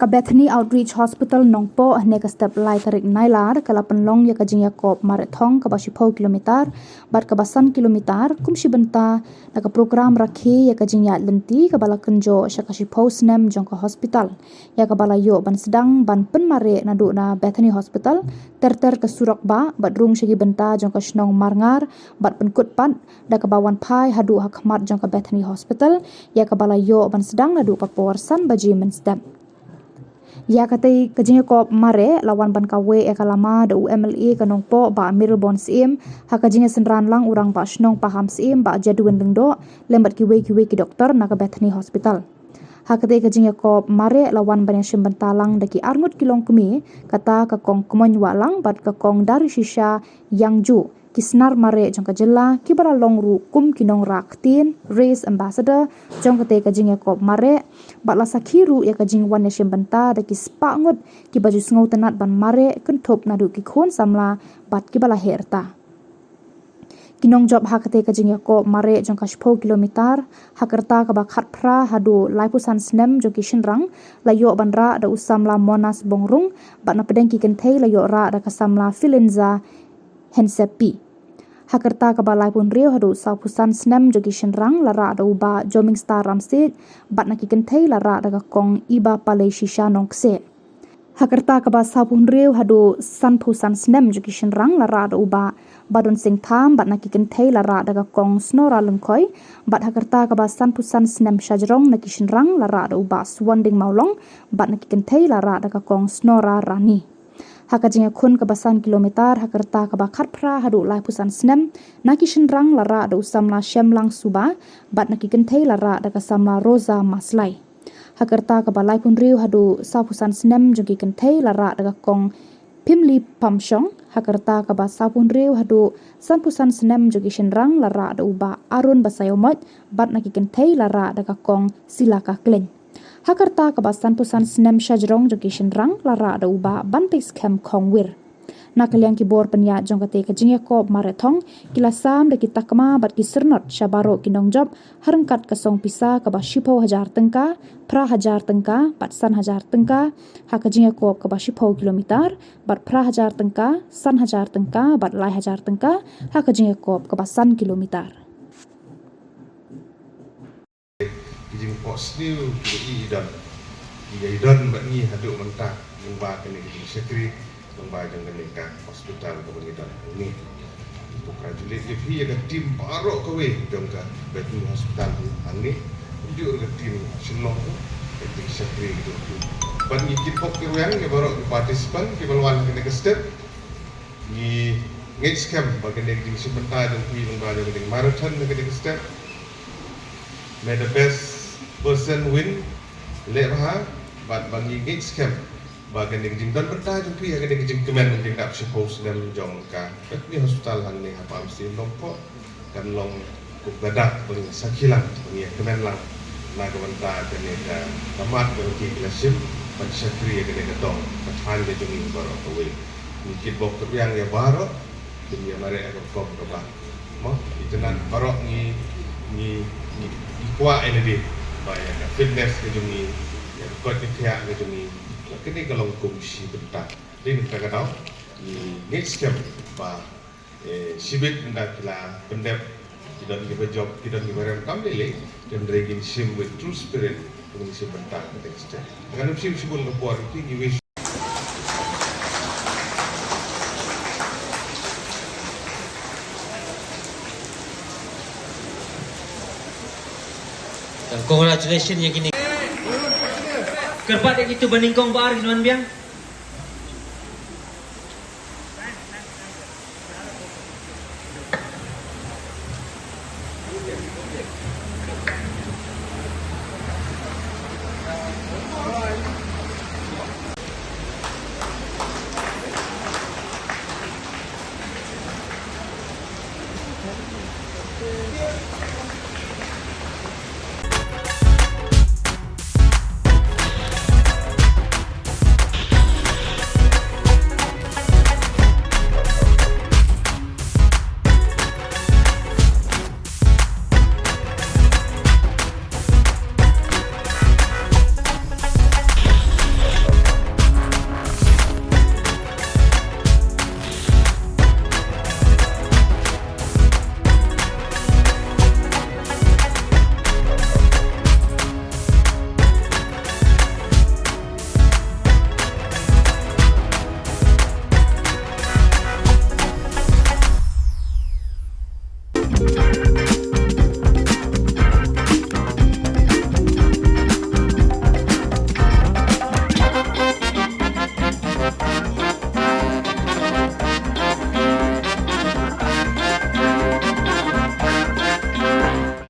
Bethany Outreach Hospital Nongpoh hne ka step lai Tarik Nailar kala Pynlong ya ka Jingiakop Mareh Thong ka 10 kilometer bat ka 1 kilometer kum shibynta na ka program rakhe ya ka jingïaid lynti ka bala kynjoh sya ka snem jong ka hospital ya ka bala yo ban sdang ban pynmareh naduh na Bethany Hospital ter ka surok ba bat rung shibynta jong ka Shnong Marngar bat penkut pat da ka bawan pai hadu hakmat jong ka Bethany Hospital ya ka bala yo ban sdang naduh pa porsan baji men step ya katai ka Jingiakop Mareh lawan ban kawe ekalama da UMLA ka Nongpoh ba Mayralborn Syiem ha ka jinga senran lang urang ba Shnong paham Syiem ba jaduan lengdo lembat kiwe ki doktor na ka Bethany Hospital. Ha katai ka Jingiakop Mareh lawan ban shibynta lang daki arngut kilong kumi kata ka kong Kmoin Wahlang bat ka kong Darishisha Ïangjuh kisnar Mareh jong ka Jylla kibara longru kum kinong raktin race ambassador jong ka Jingiakop Mareh bat la sakhiru ya ka jingwan ya shibynta da ki spangut ki baju ngau tanat ban Mareh kenthop naduh ki khon Samla bat ki bala herta kinong job ha ka Jingiakop Mareh jong ka 10 kilometer hakerta ka ba khat phra hadu laipusan snem jong ki shinrang layo ban ra da usamla monas bongrung bat na pedeng ki kenthei layo ra da ka Samla filenza hensepi hakerta ka balai pun rio hadu saupusan snem jogi shinrang lara da uba joming star ramsit bat na kikenthei lara da kong iba Darishisha nongse hakerta ka ba saupun rio hadu sanpusan snem jogi shinrang lara da uba badon sing tham bat na kikenthei lara da kong snora lengkoi bat hakerta ka ba sanpusan snem shajrong na kishinrang lara da uba swanding maulong bat na kikenthei lara da kong snora rani haka jinga kun ka basan kilometer hakerta ka ba khat phra hadu lai pusan snem na ki shinrang lara da usamla Shillong suba bat na ki kenthei lara da ka Samla roza maslai hakerta ka ba lai pun riu hadu sapusan snem jogi kenthei lara da ka kong pimli pamshong hakerta ka ba sapun riu hadu sanpusan snem jogi shinrang lara da uba arun basayomot bat na ki kenthei lara da ka kong silaka kleng hakerta ka ba sanpusan snem shajrong jogi shinrang lara da uba bantis kem kongwir na kaliang ki bor penya jong ka Jingiakop Mareh Thong kilasam da kita kama bat ki sernot shabaro kinong job harangkat ka song pisa ka ba 10,000 tengka pra 1000 tengka bat san 1000 tengka ha ka Jingiakop ka ba 10 kilometer bat pra 1000 tengka san 1000 tengka bat lai 1000 tengka ha ka Jingiakop ka ba san kilometer Jing pos new di idan bat ni haduk mentah ngba kene di sekretari ngba jang kene ka hospital ko pengidan ini untuk prajurit dia ada tim barok kowe jang ka Bethany Hospital ani dia ada tim Shillong di sekretari itu ban ni kit pok kirang ke barok partisipan ke balwan kene ke step ni ngits camp bagian di shibynta jang pi ngba jang kene marathon kene ke step may the best person win leha bat bangi gigs camp bagan ding jing dan benta jung pi agak ding kemen ding dap suppose dan jong ka Bethany Hospital han ni apa mesti Nongpoh kan long ku gadak bang sakilang bang kemen lang na ka benta kan ni ka tamat bang ki klasim ban sakri agak ding dong pathan de jung baro ko we ni kit bok yang ya baro ding ya mare agak kom ka ba mo itenan baro ni kuat ini dia bayar fitness ke jumi kot ikhya ke jumi kini kalau kumsi bentar ini kita tahu ni next step ba sibit hendak kila pendep tidak job tidak dibayar kami dan regin sim with true spirit mengisi bentar next step dengan sim sibun keluar tinggi wis Congratulations yang kini. Kerpat yang itu banding kong bar gimana biang?